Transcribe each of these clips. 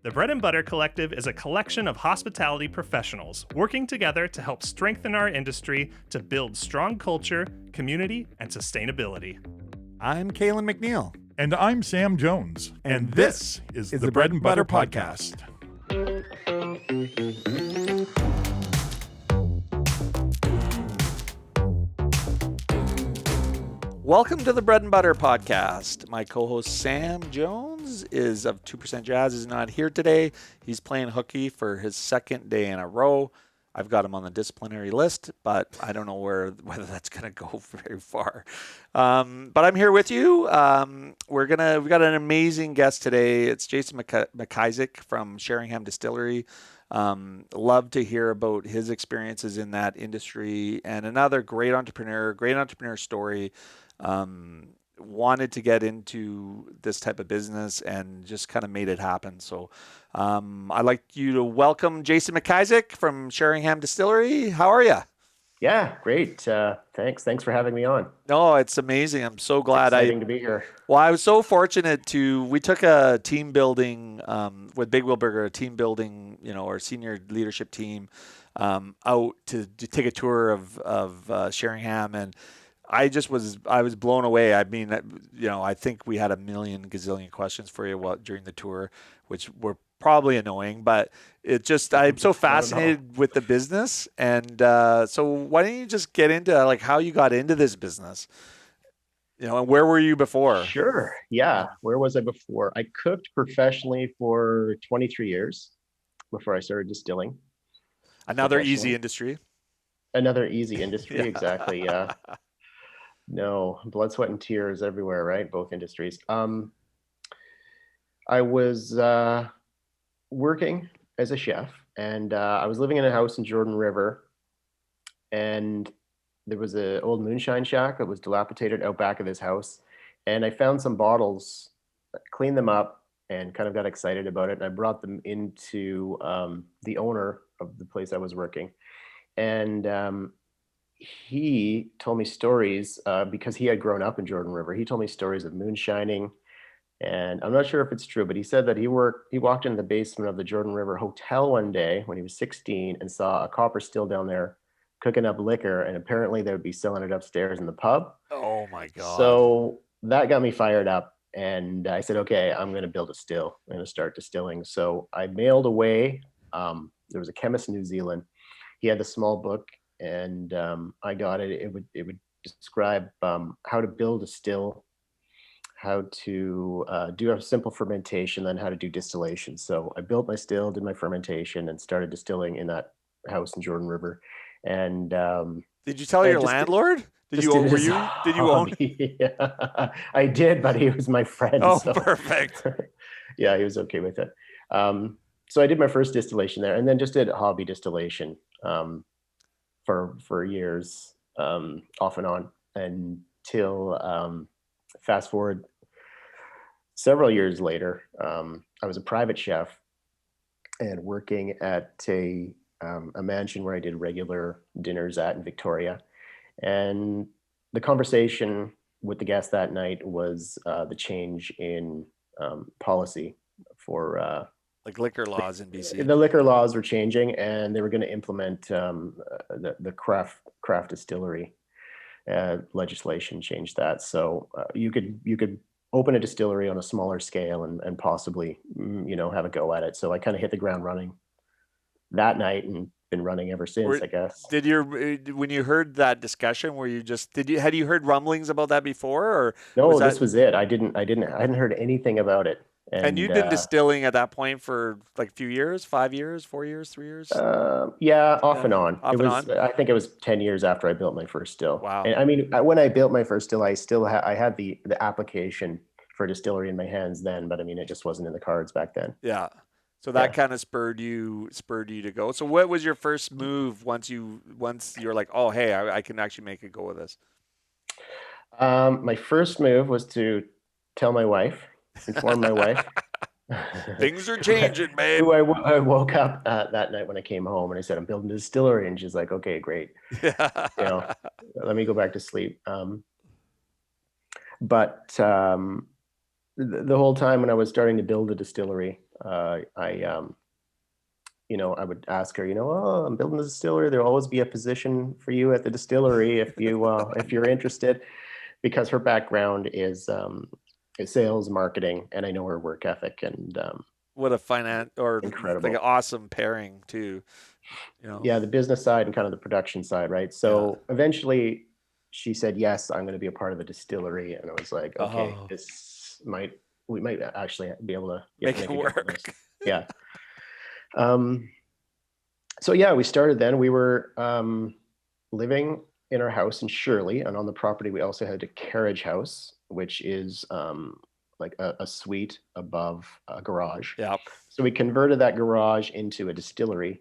The Bread and Butter Collective is a collection of hospitality professionals working together to help strengthen our industry to build strong culture, community, and sustainability. I'm Calen McNeil. And I'm Sam Jones. And this is the Bread and Butter Podcast. Welcome to the Bread and Butter Podcast. My co-host Sam Jones is of 2% Jazz is not here today. He's playing hooky for his second day in a row. I've got him on the disciplinary list, but I don't know whether that's going to go very far. But I'm here with you. We've got an amazing guest today. It's Jason MacIsaac from Sheringham Distillery. Love to hear about his experiences in that industry, and another great entrepreneur story. Wanted to get into this type of business and just kind of made it happen. So I'd like you to welcome Jason MacIsaac from Sheringham Distillery. How are you? Yeah, great. Thanks for having me on. No, it's amazing. I'm so glad. It's exciting to be here. Well, I was so fortunate we took a team building with Big Wheel Burger, a team building, our senior leadership team out to take a tour of Sheringham, and I was blown away. I mean, I think we had a million gazillion questions for you during the tour, which were probably annoying, but I'm so fascinated with the business. And so why don't you just get into how you got into this business, and where were you before? Sure. Yeah. Where was I before? I cooked professionally for 23 years before I started distilling. Another easy industry. Another easy industry. Yeah. Exactly. Yeah. No, blood, sweat, and tears everywhere, right? Both industries. I was working as a chef, and I was living in a house in Jordan River, and there was an old moonshine shack that was dilapidated out back of this house, and I found some bottles, cleaned them up, and kind of got excited about it, and I brought them into the owner of the place I was working, and he told me stories because he had grown up in Jordan River. He told me stories of moonshining, and I'm not sure if it's true, but he said that he walked into the basement of the Jordan River Hotel one day when he was 16 and saw a copper still down there cooking up liquor, and apparently they would be selling it upstairs in the pub. Oh my God. So that got me fired up, and I said, okay, I'm going to build a still. I'm going to start distilling. So I mailed away. There was a chemist in New Zealand. He had a small book, and I got it. It would describe how to build a still, how to do a simple fermentation, then how to do distillation. So I built my still, did my fermentation, and started distilling in that house in Jordan River. And did you tell your landlord? Did you own? Yeah, I did, but he was my friend. Oh, so. Perfect. Yeah, he was okay with it. So I did my first distillation there, and then just did hobby distillation for years, off and on, until fast forward several years later, I was a private chef and working at a mansion where I did regular dinners in Victoria. And the conversation with the guests that night was the change in policy for liquor laws in BC. The liquor laws were changing, and they were going to implement the craft distillery legislation. Changed that, so you could open a distillery on a smaller scale and possibly have a go at it. So I kind of hit the ground running that night and been running ever since, I guess. When you heard that discussion, had you heard rumblings about that before, or no? This was it. I hadn't heard anything about it. And you'd been distilling at that point for a few years, 5 years, 4 years, 3 years? Yeah, off and on. I think it was 10 years after I built my first still. Wow. And I mean, when I built my first still, I had the application for a distillery in my hands then, but I mean, it just wasn't in the cards back then. Yeah. So that kind of spurred you to go. So what was your first move once you're like, oh, hey, I can actually make a go of this? My first move was to tell my wife. Inform my wife. Things are changing, babe. Who I woke up that night when I came home, and I said, I'm building a distillery. And she's like, okay, great. Let me go back to sleep. But the whole time when I was starting to build a distillery, I would ask her, oh, I'm building a distillery. There'll always be a position for you at the distillery if you're interested, because her background is sales, marketing, and I know her work ethic, and What a finance or incredible. like an awesome pairing too. Yeah, the business side and kind of the production side, right? So eventually she said, yes, I'm going to be a part of a distillery. And I was like, okay, we might actually be able to make it work. Yeah. So yeah, we started then. We were living in our house in Shirley, and on the property we also had a carriage house, which is like a suite above a garage. Yeah. So we converted that garage into a distillery,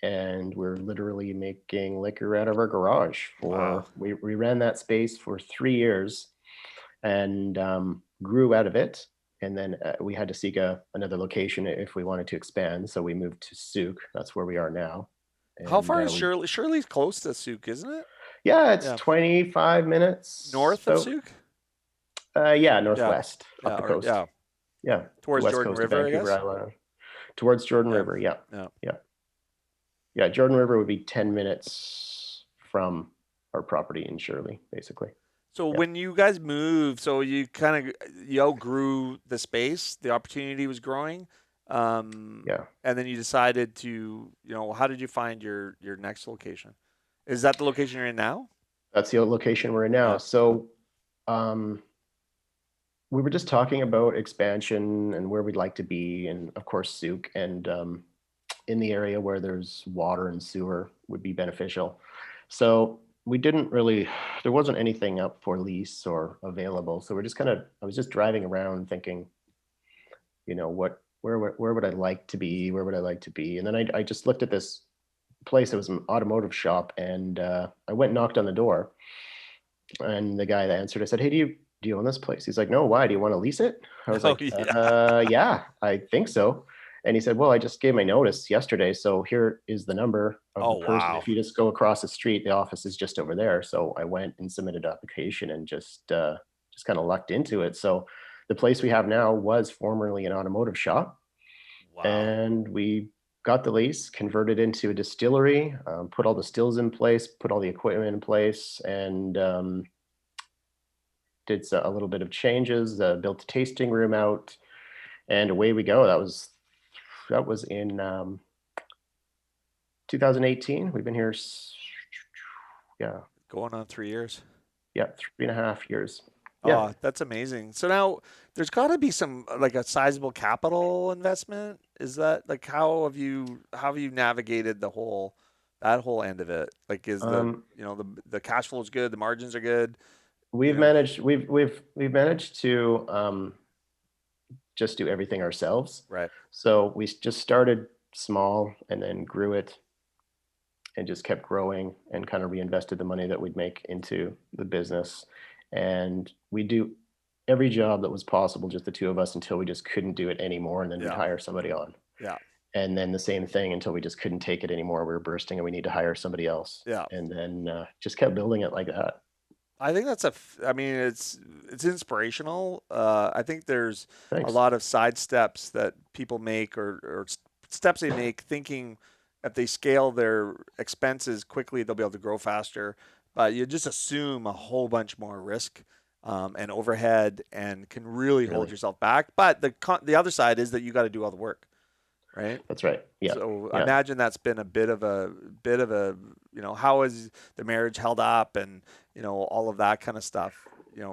and we're literally making liquor out of our garage. We ran that space for 3 years, and grew out of it. And then we had to seek another location if we wanted to expand. So we moved to Sooke. That's where we are now. And how far is Shirley? Shirley's close to Sooke, isn't it? Yeah, it's 25 minutes north of Sooke. Yeah, northwest up the coast. Yeah, towards Jordan River, I guess. Island. Towards Jordan River, yeah. Jordan River would be 10 minutes from our property in Shirley, basically. So when you guys moved, so you kind of outgrew the space, the opportunity was growing. And then you decided to, how did you find your next location? Is that the location you're in now? That's the location we're in now. Yeah. So we were just talking about expansion and where we'd like to be, and of course Sooke, and in the area where there's water and sewer would be beneficial. So there wasn't anything up for lease or available. So I was just driving around thinking, where would I like to be? Where would I like to be? And then I just looked at this place. It was an automotive shop, and I went and knocked on the door, and the guy that answered, I said, hey, do you own this place? He's like, no, why? Do you want to lease it? I was yeah, I think so. And he said, well, I just gave my notice yesterday, so here is the number of the person. If you just go across the street, the office is just over there. So I went and submitted an application and just kind of lucked into it. So the place we have now was formerly an automotive shop. Wow. And we got the lease, converted into a distillery, put all the stills in place, put all the equipment in place, and did a little bit of changes, built a tasting room out, and away we go. That was in 2018. We've been here, going on 3 years. Yeah, 3.5 years. Yeah. Oh, that's amazing. So now there's got to be some like a sizable capital investment. Is that like how have you navigated that whole end of it? Like is the cash flow is good, the margins are good. We've managed to just do everything ourselves. Right. So we just started small and then grew it and just kept growing and kind of reinvested the money that we'd make into the business. And we do every job that was possible, just the two of us, until we just couldn't do it anymore. And then we'd hire somebody on. Yeah. And then the same thing until we just couldn't take it anymore. We were bursting and we need to hire somebody else. Yeah. And then just kept building it like that. I think that's it's inspirational. I think there's a lot of side steps that people make or steps they make thinking if they scale their expenses quickly, they'll be able to grow faster. But you just assume a whole bunch more risk and overhead and can really hold yourself back. But the other side is that you got to do all the work. Right. That's right. Yeah. So I imagine that's been a bit of a how is the marriage held up and all of that kind of stuff.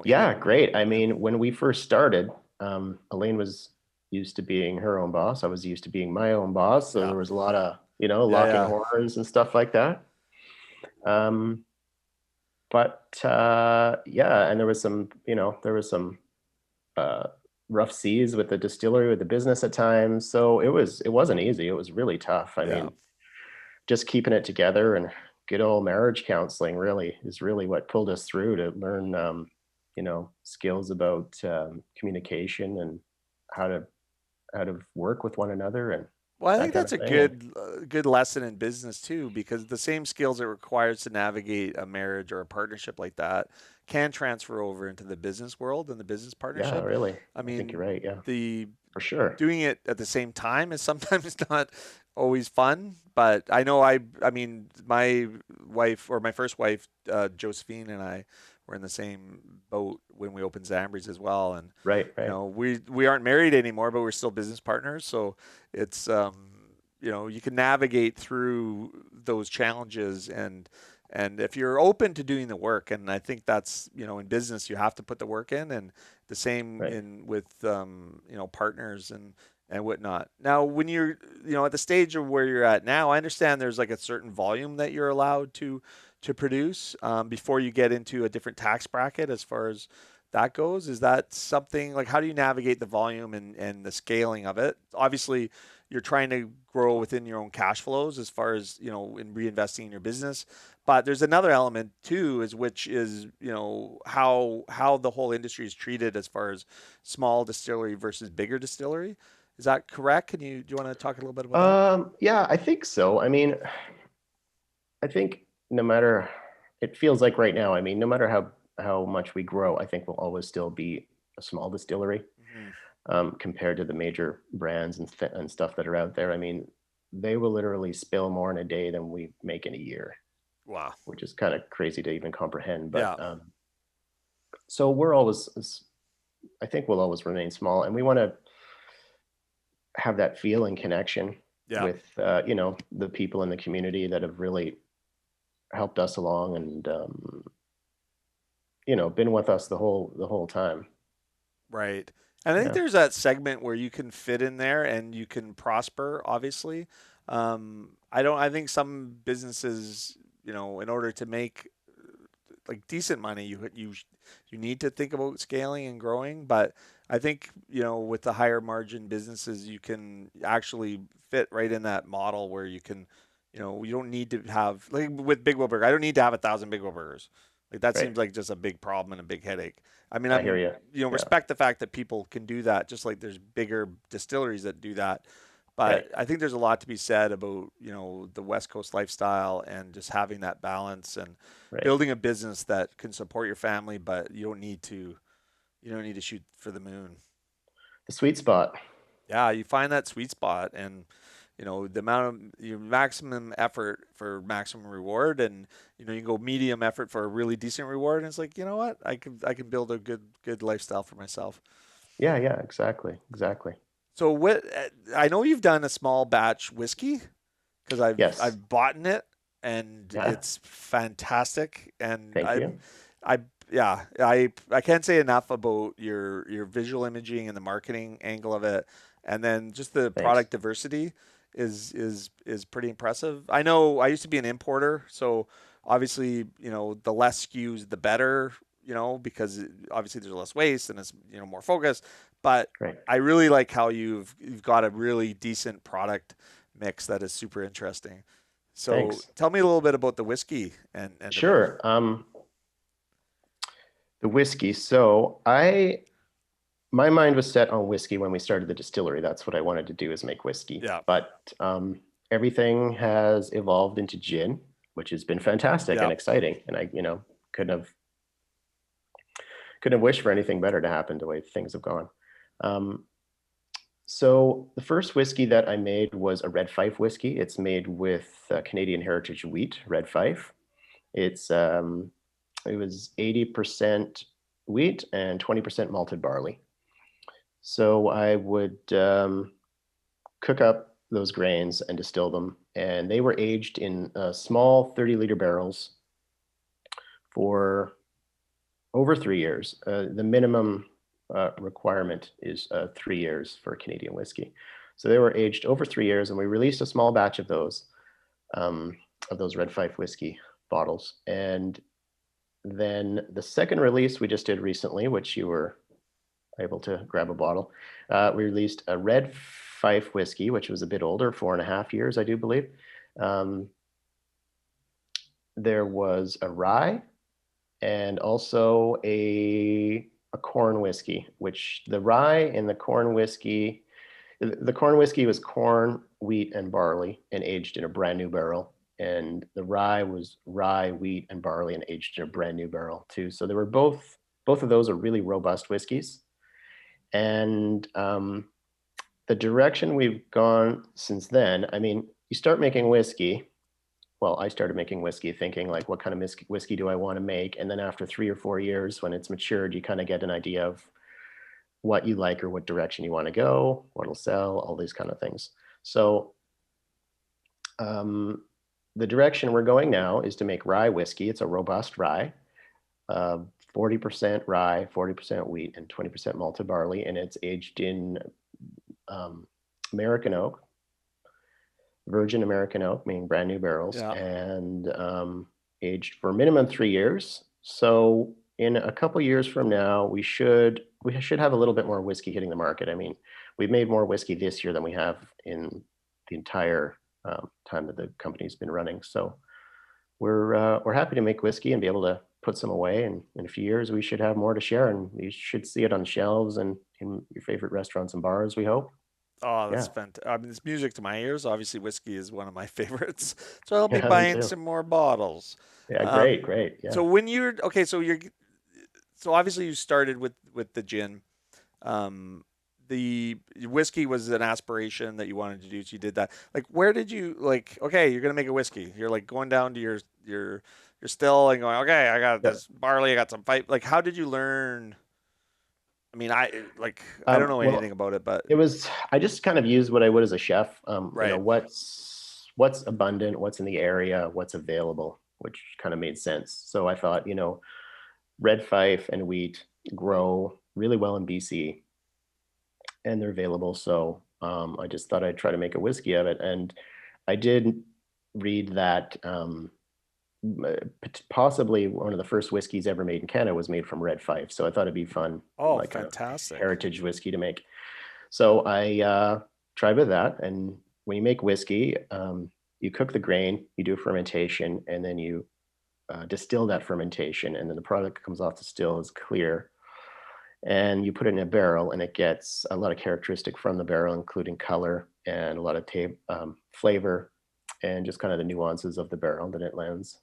Yeah, great. I mean, when we first started, Elaine was used to being her own boss. I was used to being my own boss. So there was a lot of locking horns and stuff like that. And there was some rough seas with the distillery, with the business at times. So it wasn't easy. It was really tough. I mean, just keeping it together and good old marriage counseling is really what pulled us through to learn, skills about communication and how to work with one another. And well, I think that's a good lesson in business too, because the same skills it requires to navigate a marriage or a partnership like that can transfer over into the business world and the business partnership. Yeah, really. I mean, think you're right. Yeah. The For sure. Doing it at the same time is sometimes not always fun. But I know I mean, my wife or my first wife, Josephine, and I were in the same boat when we opened Zambries as well. And Right, you right. know, we aren't married anymore, but we're still business partners. So it's you know, you can navigate through those challenges and if you're open to doing the work, and I think that's, you know, in business you have to put the work in, and the same Right. in with you know, partners and whatnot. Now, when you're, you know, at the stage of where you're at now, I understand there's like a certain volume that you're allowed to produce before you get into a different tax bracket as far as that goes. Is that something like, how do you navigate the volume and the scaling of it? Obviously, you're trying to grow within your own cash flows as far as, you know, in reinvesting in your business. But there's another element too, is which is, you know, how the whole industry is treated as far as small distillery versus bigger distillery. Is that correct? Do you want to talk a little bit about that? Yeah, I think so. I mean, I think no matter, it feels like right now, I mean, no matter how much we grow, I think we'll always still be a small distillery Hmm. compared to the major brands and stuff that are out there. I mean, they will literally spill more in a day than we make in a year, Wow. which is kind of crazy to even comprehend. But Yeah. so we're always, I think we'll always remain small, and we want to have that feeling connection Yeah. with you know, the people in the community that have really helped us along and you know, been with us the whole time. Right. And I think Yeah. there's that segment where you can fit in there and you can prosper, obviously. I think some businesses, you know, in order to make like decent money, you need to think about scaling and growing. But I think, you know, with the higher margin businesses, you can actually fit right in that model where you can, you know, you don't need to have like with Big Wheel Burger. I don't need to have 1,000 Big Wheel Burgers. Like that Right. seems like just a big problem and a big headache. I mean, I hear you. you know, Yeah. respect the fact that people can do that, just like there's bigger distilleries that do that. Right. But I think there's a lot to be said about, you know, the West Coast lifestyle and just having that balance and Right. building a business that can support your family, but you don't need to shoot for the moon. The sweet spot. Yeah, you find that sweet spot and you know the amount of your maximum effort for maximum reward, and you know you can go medium effort for a really decent reward, and it's like, you know what, I can build a good lifestyle for myself. Yeah. Yeah. Exactly. Exactly. So what I know you've done a small batch whiskey because Yes. I've bought it and Yeah. it's fantastic, and Thank you. I yeah, I can't say enough about your visual imaging and the marketing angle of it, and then just the Thanks. product diversity is pretty impressive. I know I used to be an importer, so obviously, you know, the less SKUs the better, you know, because obviously there's less waste and it's, you know, more focused. But Right. I really like how you've got a really decent product mix that is super interesting. So Thanks. tell me a little bit about the whiskey and end of it. Sure. The whiskey. So my mind was set on whiskey when we started the distillery. That's what I wanted to do, is make whiskey. Yeah, But everything has evolved into gin, which has been fantastic yeah, and exciting. And I, you know, couldn't have wished for anything better to happen the way things have gone. Um, so the first whiskey that I made was a Red Fife whiskey. It's made with Canadian heritage wheat, Red Fife. It was 80% wheat and 20% malted barley. So I would cook up those grains and distill them, and they were aged in small 30-liter barrels for over 3 years. The minimum requirement is 3 years for Canadian whiskey. So they were aged over 3 years, and we released a small batch of those Red Fife whiskey bottles. And then the second release we just did recently, which you were able to grab a bottle, we released a Red Fife whiskey, which was a bit older, 4.5 years, I do believe. There was a rye and also a corn whiskey, which the rye and the corn whiskey was corn, wheat, and barley, and aged in a brand new barrel. And the rye was rye, wheat, and barley, and aged in a brand new barrel too. So they were both of those are really robust whiskeys. And the direction we've gone since then, I mean, you start making whiskey. Well, I started making whiskey thinking like, what kind of whiskey do I want to make? And then after 3 or 4 years, when it's matured, you kind of get an idea of what you like or what direction you want to go, what'll sell, all these kind of things. So the direction we're going now is to make rye whiskey. It's a robust rye, 40% rye, 40% wheat, and 20% malted barley. And it's aged in American oak, virgin American oak, meaning brand new barrels, and aged for minimum 3 years. So in a couple years from now, we should have a little bit more whiskey hitting the market. I mean, we've made more whiskey this year than we have in the entire time that the company's been running. So we're happy to make whiskey and be able to put some away. And in a few years, we should have more to share, and you should see it on shelves and in your favorite restaurants and bars, we hope. Oh, that's fantastic. I mean, it's music to my ears. Obviously, whiskey is one of my favorites. So I'll be buying some more bottles. Yeah, great. Yeah. So when you're, okay, so obviously you started with the gin. The whiskey was an aspiration that you wanted to do, so you did that. Like, where did you, like, okay, you're going to make a whiskey. You're like going down to your still and going, okay, I got this barley, I got some fight. Like, how did you learn? I mean, I don't know anything about it, but I just kind of used what I would as a chef. Right. You know, what's abundant, what's in the area, what's available, which kind of made sense. So I thought, you know, red fife and wheat grow really well in BC, and they're available. So I just thought I'd try to make a whiskey of it. And I did read that possibly one of the first whiskeys ever made in Canada was made from red fife. So I thought it'd be fun. Oh, like fantastic. A heritage whiskey to make. So I tried with that. And when you make whiskey, you cook the grain, you do fermentation, and then you distill that fermentation. And then the product that comes off the still is clear. And you put it in a barrel, and it gets a lot of characteristic from the barrel, including color and a lot of flavor and just kind of the nuances of the barrel that it lends.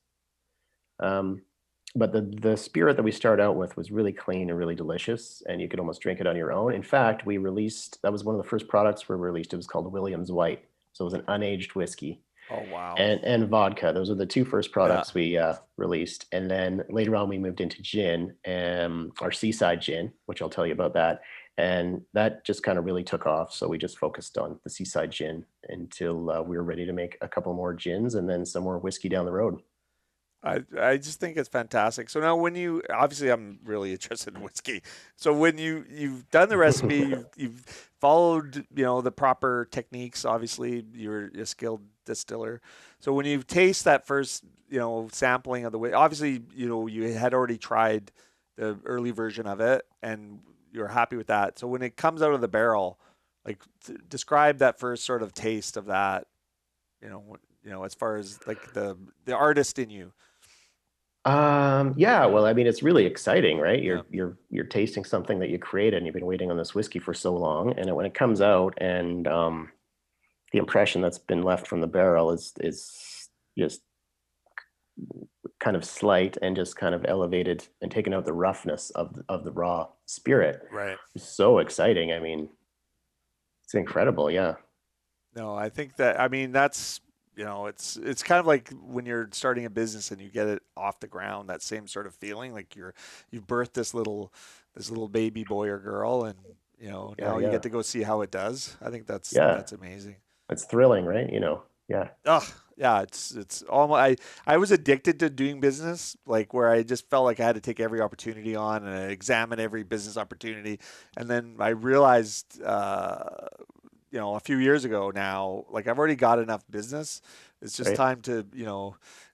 But the spirit that we start out with was really clean and really delicious, and you could almost drink it on your own. In fact, that was one of the first products we released. It was called Williams White. So it was an unaged whiskey. Oh, wow. And vodka. Those are the two first products we released. And then later on, we moved into gin, our Seaside gin, which I'll tell you about that. And that just kind of really took off. So we just focused on the Seaside gin until we were ready to make a couple more gins and then some more whiskey down the road. I just think it's fantastic. So now obviously I'm really interested in whiskey. So when you've done the recipe, you've followed, the proper techniques, obviously you're a skilled distiller. So when you taste that first, sampling of the whiskey, obviously, you had already tried the early version of it and you're happy with that. So when it comes out of the barrel, like describe that first sort of taste of that, as far as like the artist in you. Yeah, well, I mean, it's really exciting, right? You're tasting something that you created and you've been waiting on this whiskey for so long. And when it comes out and the impression that's been left from the barrel is just kind of slight and just kind of elevated and taken out the roughness of the raw spirit. Right. It's so exciting. I mean, it's incredible. Yeah. No, I think that's, it's kind of like when you're starting a business and you get it off the ground, that same sort of feeling, like you've birthed this little baby boy or girl, and now you get to go see how it does. I think that's amazing. It's thrilling, right? Yeah. Oh, yeah. It's almost, I was addicted to doing business, like where I just felt like I had to take every opportunity on and examine every business opportunity. And then I realized, a few years ago now, like I've already got enough business. It's just time to,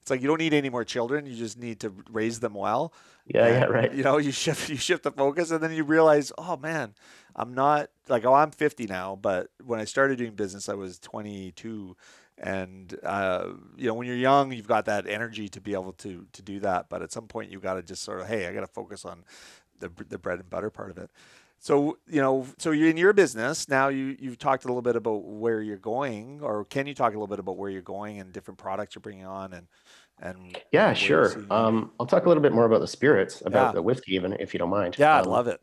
it's like you don't need any more children. You just need to raise them well. Yeah, right. You shift the focus, and then you realize, oh man, I'm not like, I'm 50 now, but when I started doing business, I was 22. And, when you're young, you've got that energy to be able to do that. But at some point you got to just sort of, hey, I got to focus on the bread and butter part of it. So, so you're in your business now. You've talked a little bit about where you're going, or can you talk a little bit about where you're going and different products you're bringing on and yeah, sure. I'll talk a little bit more about the spirits, about the whiskey, even if you don't mind. Yeah, I love it.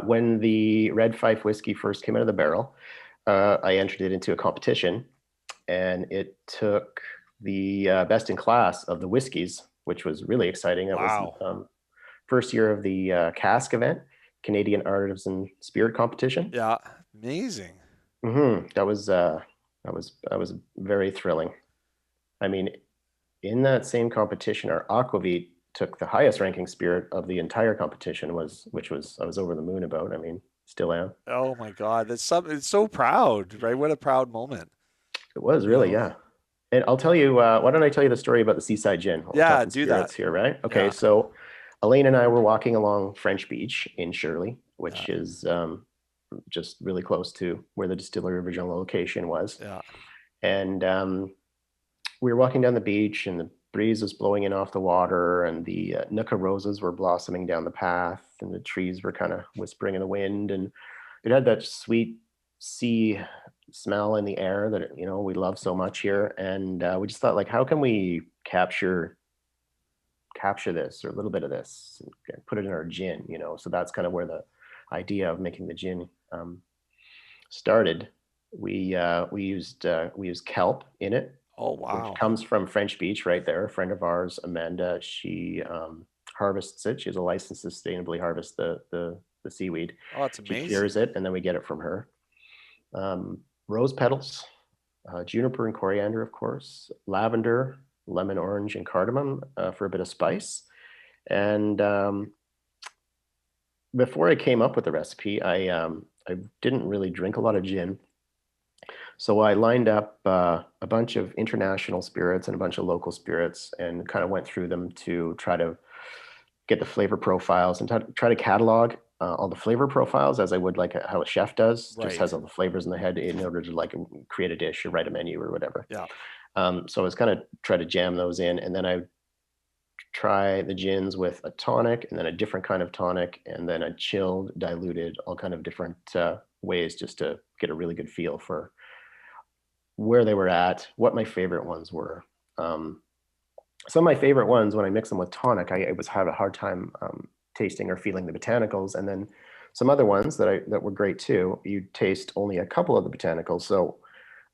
When the red fife whiskey first came out of the barrel, I entered it into a competition, and it took the best in class of the whiskeys, which was really exciting. It was Wow. first year of the cask event, Canadian Artisan Spirit Competition. Yeah. Amazing. That was very thrilling. I mean, in that same competition, our aquavit took the highest ranking spirit of the entire competition, which was I was over the moon about. I mean, still am. Oh my God. That's something. It's so proud, right? What a proud moment. It was You really, know? yeah. And I'll tell you, why don't I tell you the story about the Seaside Gin? We're Yeah, talking do that. spirits here, right? Okay, Yeah. so Elaine and I were walking along French Beach in Shirley, Yeah. which is just really close to where the distillery original location was. Yeah. And we were walking down the beach, and the breeze was blowing in off the water, and the nuka roses were blossoming down the path, and the trees were kind of whispering in the wind, and it had that sweet sea smell in the air that we love so much here. And we just thought, like, how can we capture this, or a little bit of this, and put it in our gin? So that's kind of where the idea of making the gin started. We used kelp in it, Oh, which wow. comes from French Beach right there. A friend of ours, Amanda, she harvests it. She has a license to sustainably harvest the seaweed. Oh, it's She amazing. cures it, and then we get it from her. Rose petals, juniper and coriander, of course, lavender, lemon, orange, and cardamom for a bit of spice. And before I came up with the recipe, I didn't really drink a lot of gin. So I lined up a bunch of international spirits and a bunch of local spirits, and kind of went through them to try to get the flavor profiles, and try to catalog all the flavor profiles, as I would like how a chef does, just Right. has all the flavors in the head in order to like create a dish or write a menu or whatever. Yeah. So I was kind of try to jam those in, and then I try the gins with a tonic, and then a different kind of tonic, and then a chilled, diluted, all kind of different ways, just to get a really good feel for where they were at, what my favorite ones were. Some of my favorite ones, when I mix them with tonic, I was have a hard time tasting or feeling the botanicals, and then some other ones that were great too. You taste only a couple of the botanicals. So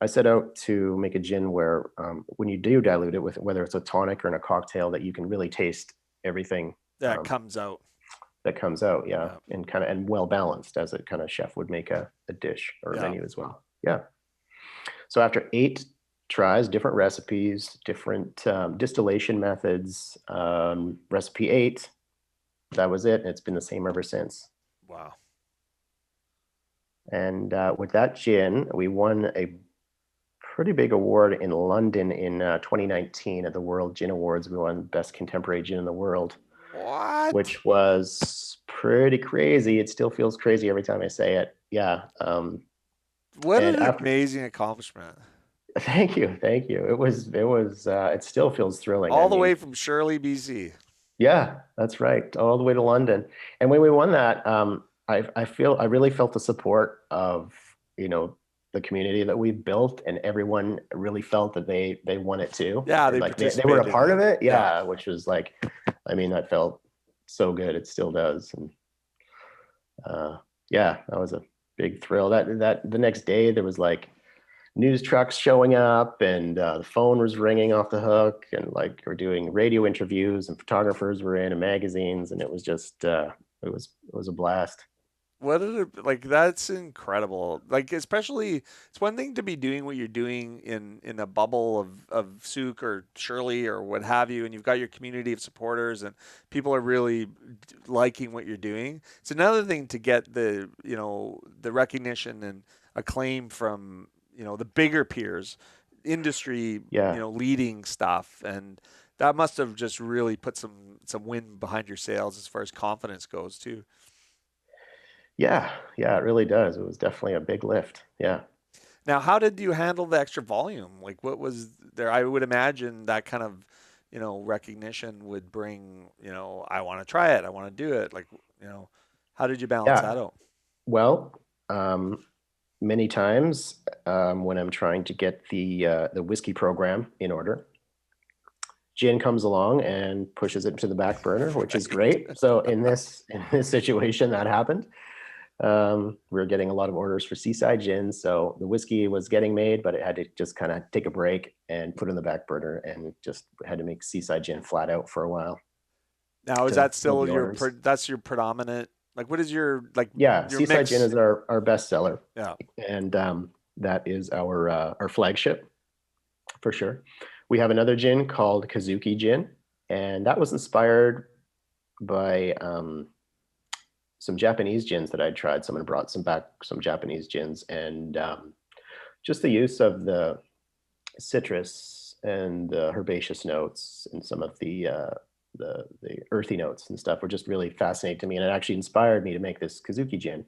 I set out to make a gin where, when you do dilute it with, whether it's a tonic or in a cocktail, that you can really taste everything That comes out. that comes out, yeah, and well balanced, as a kind of chef would make a dish or a menu as well. Yeah. So after 8 tries, different recipes, different distillation methods, recipe 8, that was it. And it's been the same ever since. Wow. And with that gin, we won a pretty big award in London in 2019 at the World Gin Awards. We won Best Contemporary Gin in the World. What? Which was pretty crazy. It still feels crazy every time I say it. Yeah. What an amazing accomplishment. Thank you. It still feels thrilling. All the way from Shirley, BC. Yeah, that's right. All the way to London. And when we won that, I really felt the support of, the community that we built, and everyone really felt that they won it too. Yeah, they were a part of it. Yeah, which was like, that felt so good. It still does. And that was a big thrill. That the next day there was like news trucks showing up, and the phone was ringing off the hook, and like we're doing radio interviews, and photographers were in, and magazines, and it was just it was a blast. That's incredible. Like, especially, it's one thing to be doing what you're doing in a bubble of Sooke or Shirley or what have you, and you've got your community of supporters and people are really liking what you're doing. It's another thing to get the recognition and acclaim from, the bigger peers, industry, leading stuff, and that must have just really put some wind behind your sails as far as confidence goes too. Yeah, it really does. It was definitely a big lift. Yeah. Now, how did you handle the extra volume? Like, what was there? I would imagine that kind of, recognition would bring, I want to try it. I want to do it. Like, how did you balance that out? Well, many times when I'm trying to get the whiskey program in order, gin comes along and pushes it to the back burner, which is great. So in this situation, that happened. We were getting a lot of orders for Seaside gin, so the whiskey was getting made, but it had to just kind of take a break and put it in the back burner, and just had to make Seaside gin flat out for a while. Now, is To that fill still the orders. that's your predominant, like, what is your, like, Yeah, your Seaside mix? gin is our best seller, Yeah. and that is our flagship for sure. We have another gin called Kazuki gin, and that was inspired by some Japanese gins that I'd tried. Someone brought some Japanese gins, and just the use of the citrus and the herbaceous notes and some of the earthy notes and stuff were just really fascinating to me, and it actually inspired me to make this Kazuki gin,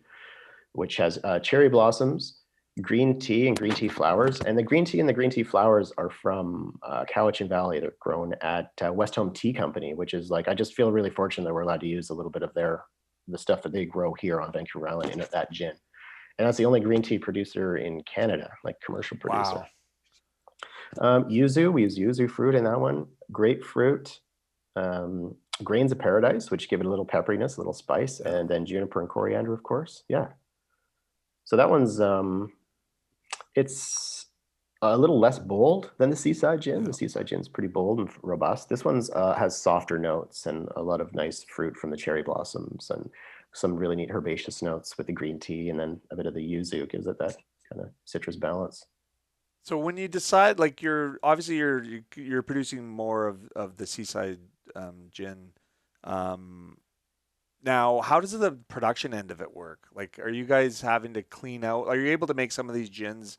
which has cherry blossoms, green tea, and green tea flowers. And the green tea and the green tea flowers are from Cowichan Valley. They're grown at West Home Tea Company, which is like, I just feel really fortunate that we're allowed to use a little bit of the stuff that they grow here on Vancouver Island in that gin. And that's the only green tea producer in Canada, like commercial producer. Wow. Yuzu, we use yuzu fruit in that one. Grapefruit, grains of paradise, which give it a little pepperiness, a little spice, and then juniper and coriander, of course. Yeah. So that one's it's a little less bold than the Seaside gin. The Seaside gin's pretty bold and robust. This one's has softer notes and a lot of nice fruit from the cherry blossoms and some really neat herbaceous notes with the green tea, and then a bit of the yuzu gives it that kind of citrus balance. So when you decide, like, you're producing more of the Seaside gin. Now, how does the production end of it work? Like, are you guys having to clean out? Are you able to make some of these gins,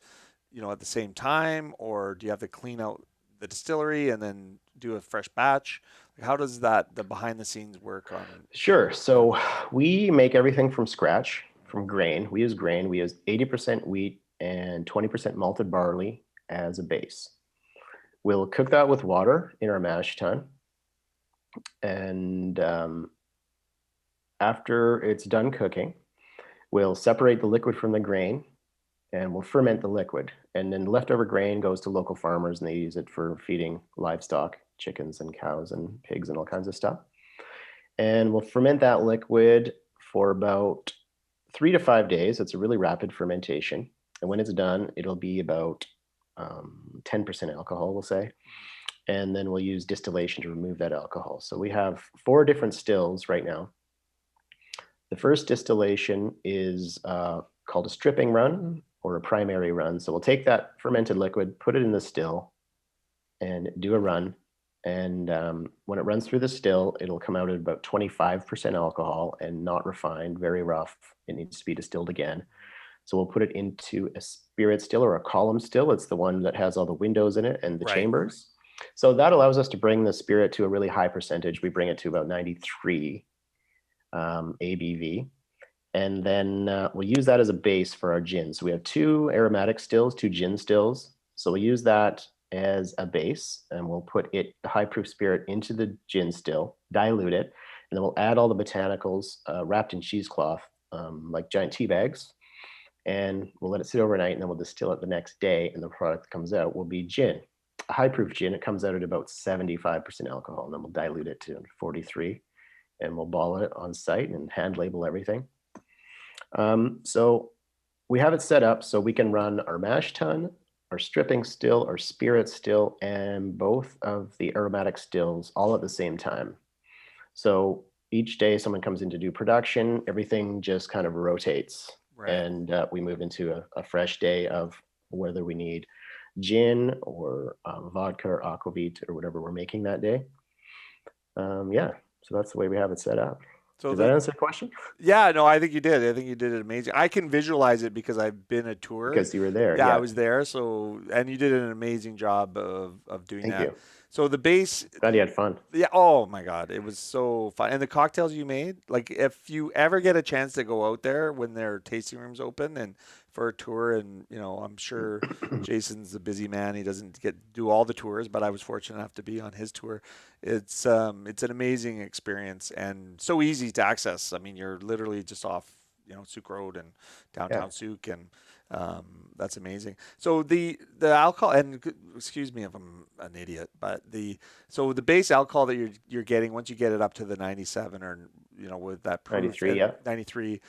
at the same time, or do you have to clean out the distillery and then do a fresh batch? Like, how does the behind the scenes work on? Sure. So we make everything from scratch, from grain. We use grain. We use 80% wheat and 20% malted barley as a base. We'll cook that with water in our mash tun, and after it's done cooking, we'll separate the liquid from the grain, and we'll ferment the liquid. And then leftover grain goes to local farmers, and they use it for feeding livestock, chickens and cows and pigs and all kinds of stuff. And we'll ferment that liquid for about 3 to 5 days. It's a really rapid fermentation. And when it's done, it'll be about 10% alcohol, we'll say. And then we'll use distillation to remove that alcohol. So we have 4 different stills right now. The first distillation is called a stripping run or a primary run. So we'll take that fermented liquid, put it in the still, and do a run. And when it runs through the still, it'll come out at about 25% alcohol and not refined, very rough. It needs to be distilled again. So we'll put it into a spirit still or a column still. It's the one that has all the windows in it and the chambers. So that allows us to bring the spirit to a really high percentage. We bring it to about 93 ABV. And then we'll use that as a base for our gin. So we have 2 aromatic stills, 2 gin stills. So we'll use that as a base, and we'll put the high proof spirit into the gin still, dilute it, and then we'll add all the botanicals wrapped in cheesecloth, like giant tea bags, and we'll let it sit overnight, and then we'll distill it the next day, and the product that comes out will be gin. A high proof gin, it comes out at about 75% alcohol, and then we'll dilute it to 43, and we'll bottle it on site and hand label everything. So we have it set up so we can run our mash tun, our stripping still, our spirit still, and both of the aromatic stills all at the same time. So each day someone comes in to do production, everything just kind of rotates. And we move into a fresh day of whether we need gin or vodka or aquavit or whatever we're making that day. Yeah, so that's the way we have it set up. So does that answer the question? Yeah, no, I think you did. I think you did it amazing. I can visualize it because I've been a tour. Because you were there. Yeah, I was there. So, and you did an amazing job of doing that. Thank you. So the base. Glad you had fun. Yeah. Oh my God, it was so fun. And the cocktails you made, like, if you ever get a chance to go out there when their tasting rooms open and for a tour, and I'm sure Jason's a busy man. He doesn't get to do all the tours, but I was fortunate enough to be on his tour. It's an amazing experience and so easy to access. I mean, you're literally just off, Sooke Road and downtown Sooke, and that's amazing. So the alcohol, and excuse me if I'm an idiot, but the base alcohol that you're getting once you get it up to the 97 or with that proof, 93, 93.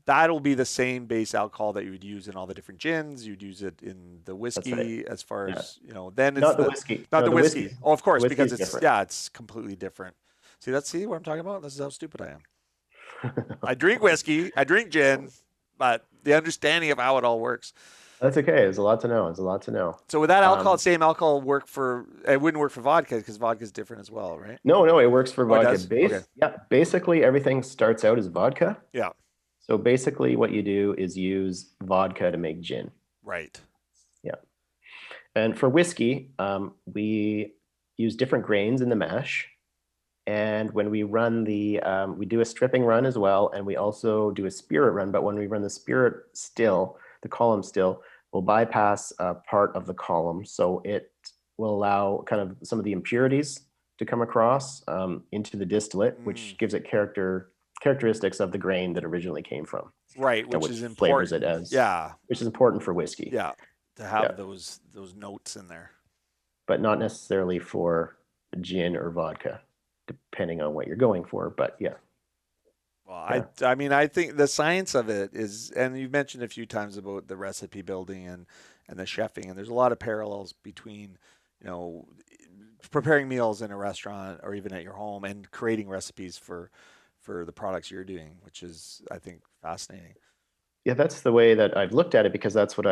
That'll be the same base alcohol that you would use in all the different gins. You'd use it in the whiskey as far as, then it's Not the whiskey. not No, the whiskey. Oh, of course, whiskey because is it's, different. it's completely different. See what I'm talking about? This is how stupid I am. I drink whiskey, I drink gin, but the understanding of how it all works. That's okay. There's a lot to know. So with that alcohol, same alcohol it wouldn't work for vodka because vodka is different as well, right? No, it works for Oh, it vodka. does? Okay. Yeah, basically everything starts out as vodka. Yeah. So basically what you do is use vodka to make gin. Right. Yeah. And for whiskey, we use different grains in the mash. And when we run we do a stripping run as well. And we also do a spirit run. But when we run the spirit still, the column still, we'll bypass part of the column. So it will allow kind of some of the impurities to come across into the distillate, which gives it characteristics of the grain that originally came from. Right, which is important. Flavors it as. Yeah. Which is important for whiskey. Yeah, to have those notes in there. But not necessarily for gin or vodka, depending on what you're going for. But yeah. Well, I mean, I think the science of it is, and you've mentioned a few times about the recipe building and the chefing, and there's a lot of parallels between, preparing meals in a restaurant or even at your home and creating recipes for the products you're doing, which is, I think, fascinating. Yeah, that's the way that I've looked at it because that's what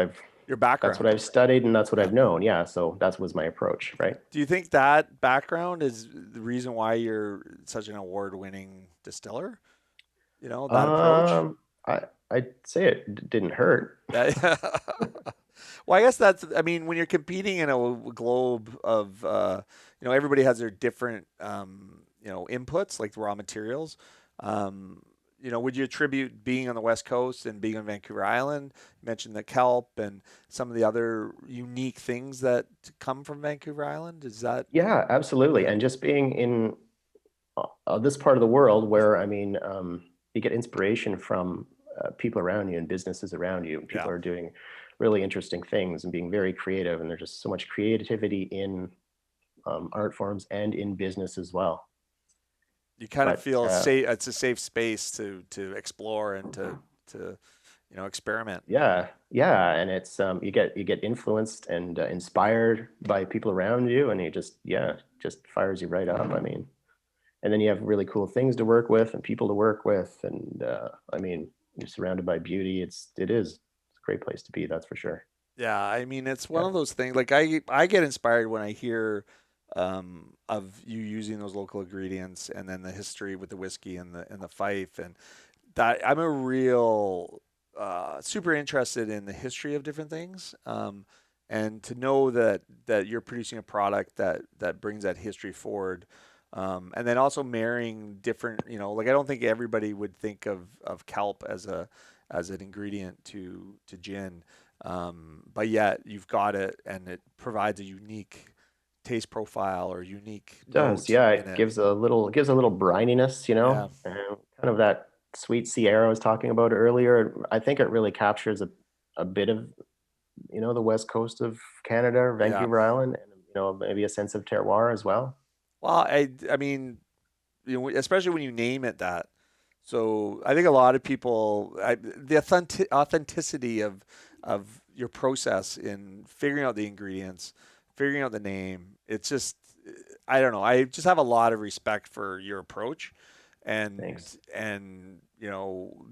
your background. That's what I've studied and that's what I've known. Yeah, so that was my approach, right? Do you think that background is the reason why you're such an award-winning distiller? That approach? I'd say it didn't hurt. Well, I guess when you're competing in a globe of, everybody has their different, inputs, like the raw materials. Would you attribute being on the West Coast and being on Vancouver Island? You mentioned the kelp and some of the other unique things that come from Vancouver Island. Is that? Yeah, absolutely. And just being in this part of the world where, you get inspiration from people around you and businesses around you. People are doing really interesting things and being very creative. And there's just so much creativity in art forms and in business as well. You kind of feel safe. It's a safe space to explore and to experiment. Yeah, and it's you get influenced and inspired by people around you, and it just fires you right up. And then you have really cool things to work with and people to work with, and you're surrounded by beauty. It's a great place to be, that's for sure. Yeah, it's one of those things. Like I get inspired when I hear of you using those local ingredients, and then the history with the whiskey and the Fife, and that I'm a real super interested in the history of different things, and to know that you're producing a product that brings that history forward, and then also marrying different, I don't think everybody would think of kelp as an ingredient to gin, but yet you've got it, and it provides a unique taste profile or unique. It does, yeah. It gives a little brininess, and kind of that sweet Sierra I was talking about earlier. I think it really captures a bit of, the west coast of Canada, Vancouver Island, and maybe a sense of terroir as well. Well, especially when you name it that. So I think a lot of people, the authenticity of your process in figuring out the ingredients, figuring out the name, it's just, I don't know. I just have a lot of respect for your approach, and Thanks. and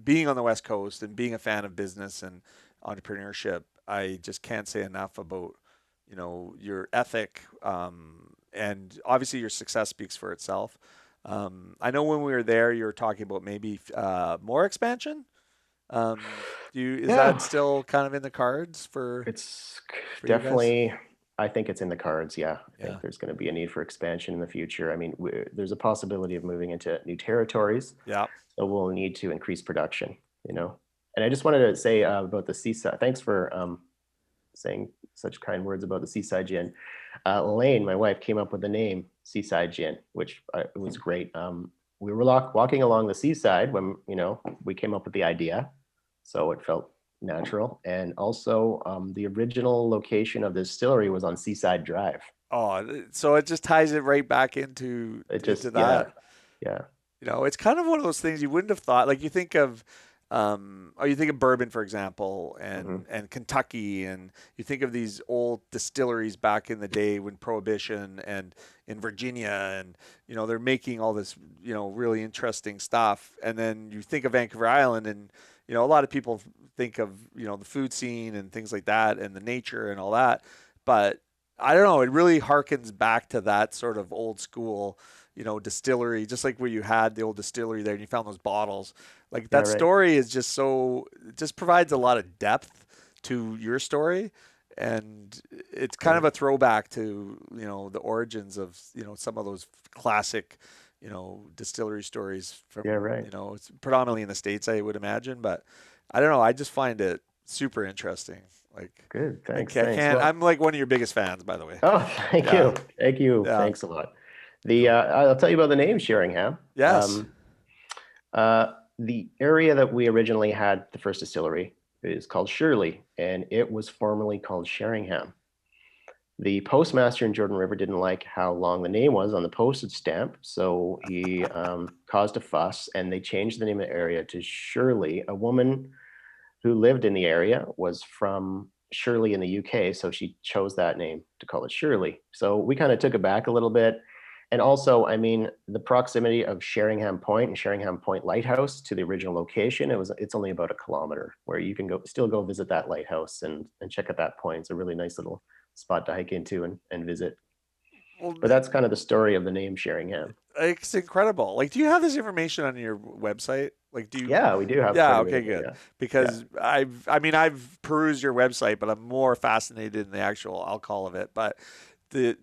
being on the West Coast and being a fan of business and entrepreneurship. I just can't say enough about your ethic, and obviously your success speaks for itself. I know when we were there, you were talking about maybe more expansion. Is that still kind of in the cards for? It's definitely. I think it's in the cards. Yeah, I think there's going to be a need for expansion in the future. There's a possibility of moving into new territories. Yeah. So we'll need to increase production. And I just wanted to say about the Seaside. Thanks for saying such kind words about the Seaside Gin. Elaine, my wife, came up with the name Seaside Gin, which it was great. We were walking along the seaside when we came up with the idea, so it felt natural. And also, the original location of the distillery was on Seaside Drive. Oh, so it just ties it right back into that. Yeah. It's kind of one of those things you wouldn't have thought. Like you think of or you think of bourbon, for example, Mhm. and Kentucky, and you think of these old distilleries back in the day when Prohibition and in Virginia, and they're making all this really interesting stuff. And then you think of Vancouver Island, and a lot of people think of the food scene and things like that, and the nature and all that. But I don't know, it really harkens back to that sort of old school, distillery, just like where you had the old distillery there and you found those bottles. Like Yeah, that right. story is just it just provides a lot of depth to your story. And it's kind of Great. a throwback to, the origins of, some of those classic, distillery stories Yeah, from, right. it's predominantly in the States, I would imagine. But I don't know. I just find it super interesting. Like, Good. Thanks. I Thanks. can't, Well, I'm like one of your biggest fans, by the way. oh, thank Yeah. you. Thank you. Yeah. Thanks a lot. I'll tell you about the name Sheringham. Yes. The area that we originally had the first distillery is called Shirley, and it was formerly called Sheringham. The postmaster in Jordan River didn't like how long the name was on the postage stamp, so he caused a fuss, and they changed the name of the area to Shirley. A woman who lived in the area was from Shirley in the UK, so she chose that name to call it Shirley. So we kind of took it back a little bit. And also, I mean, the proximity of Sheringham Point and Sheringham Point Lighthouse to the original location, it's only about a kilometer, where you can still go visit that lighthouse and check out that point. It's a really nice little spot to hike into and visit. Well, But that's kind of the story of the name Sheringham. it's incredible. Like, do you have this information on your website? Like, do you? Yeah, we do have Yeah, quite a bit okay, of it. good. Yeah. Yeah. Because I've perused your website, but I'm more fascinated in the actual alcohol of it. But the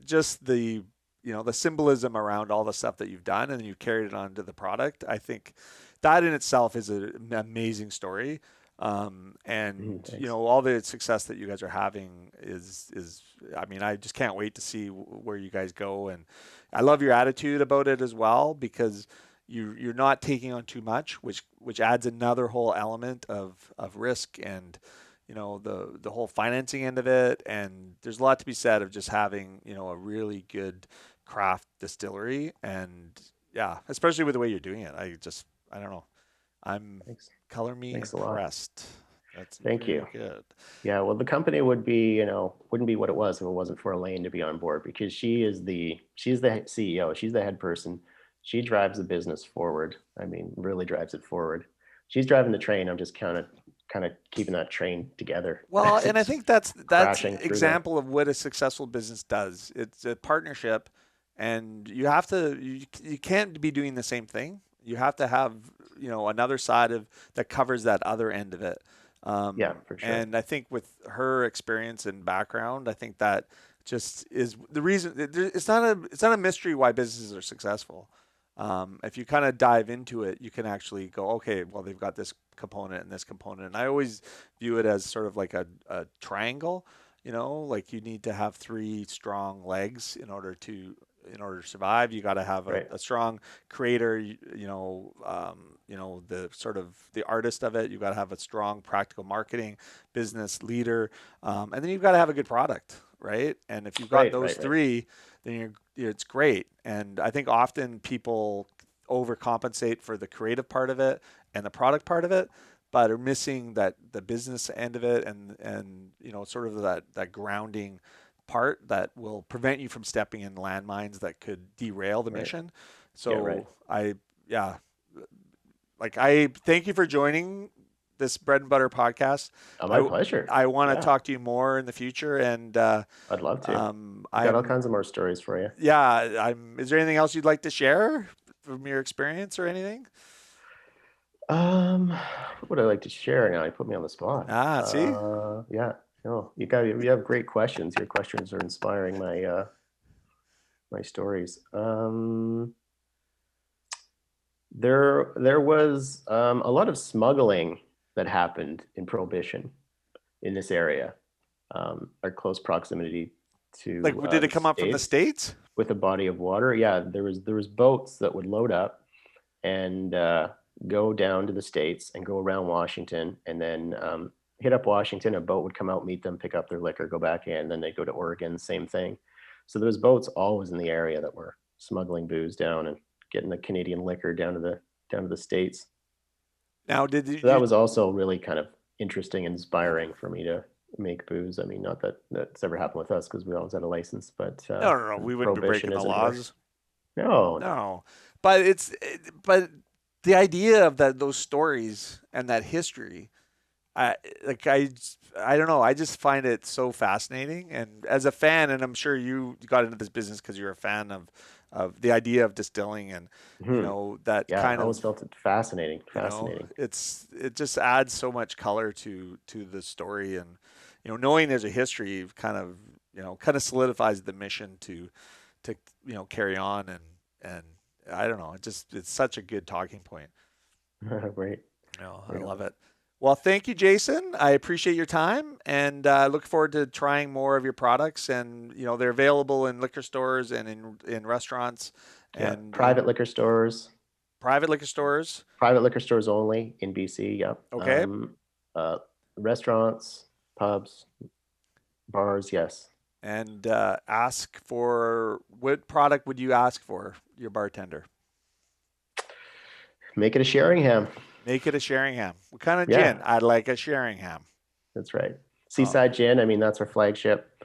the symbolism around all the stuff that you've done and you carried it onto the product, I think that in itself is an amazing story. And Thanks. all the success that you guys are having is I just can't wait to see where you guys go. And I love your attitude about it as well, because you're not taking on too much, which adds another whole element of risk, and the whole financing end of it. And there's a lot to be said of just having a really good craft distillery. And yeah, especially with the way you're doing it, I don't know, I'm Thanks. color me Thanks a lot. impressed. That's Thank very you. good. Yeah, well, the company wouldn't be what it was if it wasn't for Elaine to be on board, because she's the CEO. She's the head person. She drives the business forward. I mean, really drives it forward. She's driving the train. I'm just kind of keeping that train together. Well, and I It's think that's crashing through there. example of what a successful business does. It's a partnership, and you can't be doing the same thing. You have to have another side of that covers that other end of it. Yeah, for sure. And I think with her experience and background, I think that just is the reason. It's not a mystery why businesses are successful. If you kind of dive into it, you can actually go, okay, well, they've got this component and this component. And I always view it as sort of like a triangle, like you need to have three strong legs in order to survive. You got to have Right. a strong creator, the sort of the artist of it. You've got to have a strong practical marketing business leader. And then you've got to have a good product, right? And if you've got those Right. three, then it's great. And I think often people overcompensate for the creative part of it and the product part of it, but are missing the business end of it, and sort of that grounding part that will prevent you from stepping in landmines that could derail the Right. mission. Yeah, right. So I thank you for joining this bread and butter podcast. My pleasure. I want to Yeah, talk to you more in the future, and I'd love to. I've got all I'm kinds of more stories for you. Is there anything else you'd like to share from your experience or anything? What would I like to share now? You put me on the spot. See? Yeah. No, you have great questions. Your questions are inspiring my stories. There was a lot of smuggling that happened in Prohibition in this area. Our close proximity to Like, did it the come up from the States? with a body of water. Yeah, there was boats that would load up and go down to the States and go around Washington, and then hit up Washington. A boat would come out, meet them, pick up their liquor, go back in, then they'd go to Oregon, same thing. So there was boats always in the area that were smuggling booze down and getting the Canadian liquor down to the States. Now, did you? So that was also really kind of interesting and inspiring for me to make booze. I mean, not that that's ever happened with us because we always had a license, but No. We wouldn't be breaking the laws. No. But but the idea of those stories and that history, I don't know. I just find it so fascinating. And as a fan, and I'm sure you got into this business because you're a fan of the idea of distilling, and you know that kind I always felt it fascinating. It just adds so much color to the story, and knowing there's a history kind of solidifies the mission to carry on, and I don't know. It's such a good talking point. Right. I love it. Well, thank you, Jason. I appreciate your time, and look forward to trying more of your products. And they're available in liquor stores and in restaurants, and private liquor stores. Private liquor stores. Private liquor stores only in BC. Yeah. Okay. Restaurants, pubs, bars. Yes. And ask for what product would you ask for your bartender? Make it a Sheringham. Make it a Sheringham. What kind of gin? I'd like a Sheringham. That's right. Seaside Gin. I mean, that's our flagship.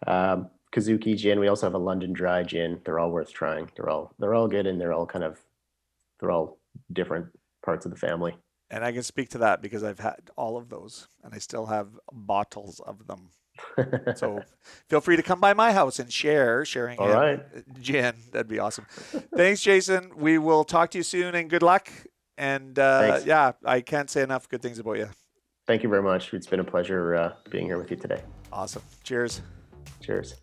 Kazuki Gin. We also have a London Dry Gin. They're all worth trying. They're all good, and they're all different parts of the family. And I can speak to that because I've had all of those, and I still have bottles of them. So feel free to come by my house and sharing all right. gin. That'd be awesome. Thanks, Jason. We will talk to you soon, and good luck. And I can't say enough good things about you. Thank you very much. It's been a pleasure being here with you today. Awesome. Cheers. Cheers.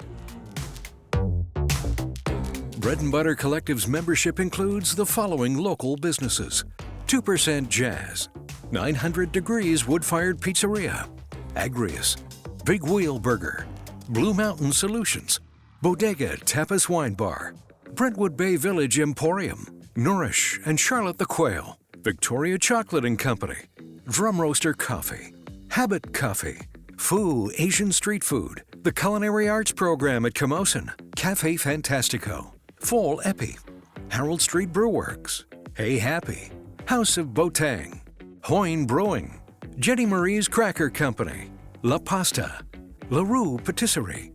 Bread and Butter Collective's membership includes the following local businesses: 2% Jazz, 900 Degrees Wood-Fired Pizzeria, Agrius, Big Wheel Burger, Blue Mountain Solutions, Bodega Tapas Wine Bar, Brentwood Bay Village Emporium, Nourish and Charlotte the Quail, Victoria Chocolate and Company, Drum Roaster Coffee, Habit Coffee, Foo Asian Street Food, the Culinary Arts Program at Camosun, Cafe Fantastico, Fall Epi, Harold Street Brewworks, Hey Happy, House of Botang, Hoyne Brewing, Jenny Marie's Cracker Company, La Pasta, La Rue Patisserie,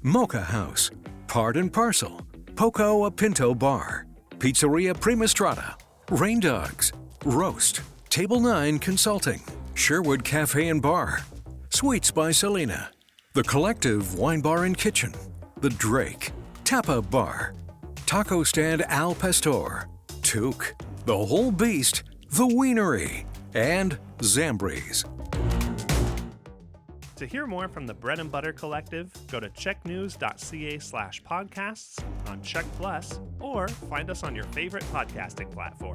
Mocha House, Part and Parcel, Poco a Pinto Bar, Pizzeria Prima Strada, Rain Dogs, Roast, Table 9 Consulting, Sherwood Cafe and Bar, Sweets by Selena, The Collective Wine Bar and Kitchen, The Drake, Tapa Bar, Taco Stand Al Pastor, Took, The Whole Beast, The Wienery, and Zambries. To hear more from the Bread and Butter Collective, go to checknews.ca/podcasts on Check Plus, or find us on your favorite podcasting platform.